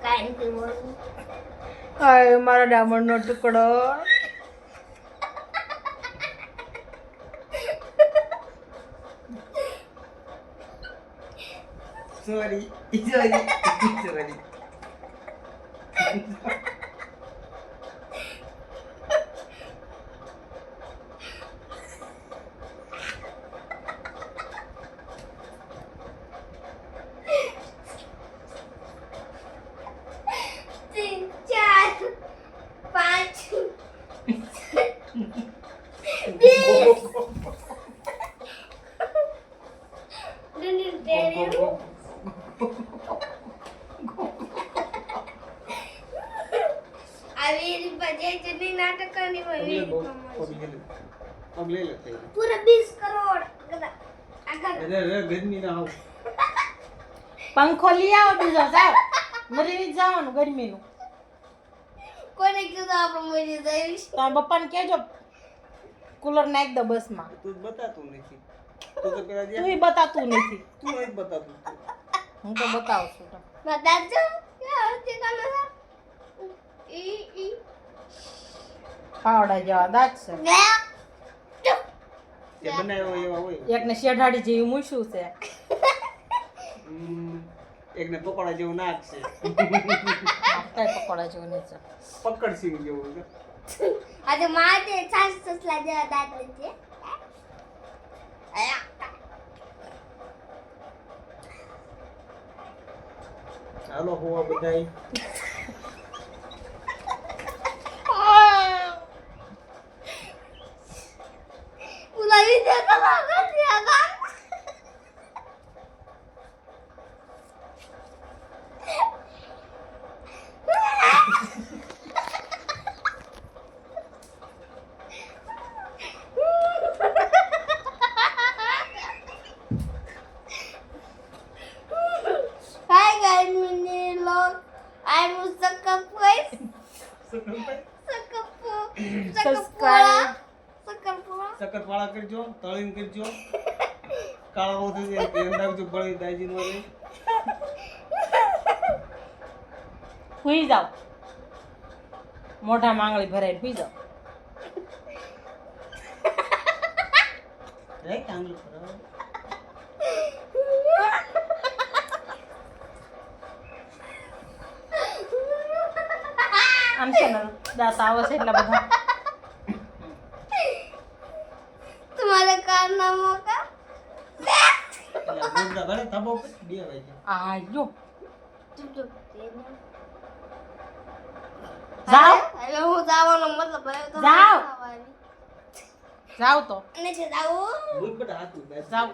કાઈ નથી બોલું. હાય મારા ડામરનો ટુકડો. સોરી. तीन चार पाँच अभी बजे जितनी नाटक करनी पड़ी अब ले लेते हैं. पूरा 20 करोड़ अगर अरे गर्मी ना हो. પંખો લઈ આવો બીજો જાવ મરી જવાનું ગરમીનું. કોને કીધું આપણે મરી જઈશ તમારા પપ્પાને કહેજો કુલર નાખી દો બસમાં. તું બતાતું નથી. તું તો પેલા તુંય બતાતું નથી. તું નથી બતાતું. હું તો બતાવું છું તમને. બતાજો ક્યાં હતી કાલે ઈ પાવડા જેવા દાંત છે. ગયા તે બનાવ્યો એવા હોય. એકને શેઢાડી જેવું મૂછું છે. એકને પકોડા જેવું નાક છે. કઈ પકોડા જેવું નહીં છે. પકડ સિંગ જેવું છે. આજે માથે છાસ સસલા જેવા દાંત છે ચાલો હોવા બધાય. ઉલાવી દે તો લાગે છે આગળ Hi guys, mini vlog. I'm Sakap guys. Subscribe. Shakarpara કરજો, તળીને કરજો. કાળો થઈ જાય ધ્યાન રાખજો બળી દાજી નો રહે. સુઈ જાઓ. મોઢા માંગળી ભરાઈને સુઈ જાઓ. રે કાંગલું કરો. આમ છે ને દાંત આવે છે એટલા બધા. तुम्हारे कारनामों का એટલે મુદ્રા ઘરે ધબો પર બે વાગે. આ જો चुप चुप જાઓ હવે હું જવાનો મતલબ હવે તો જાઓ. જાઓ તો અને છે જાવું ભૂલ પર હાથ ઉડાય. જાઓ.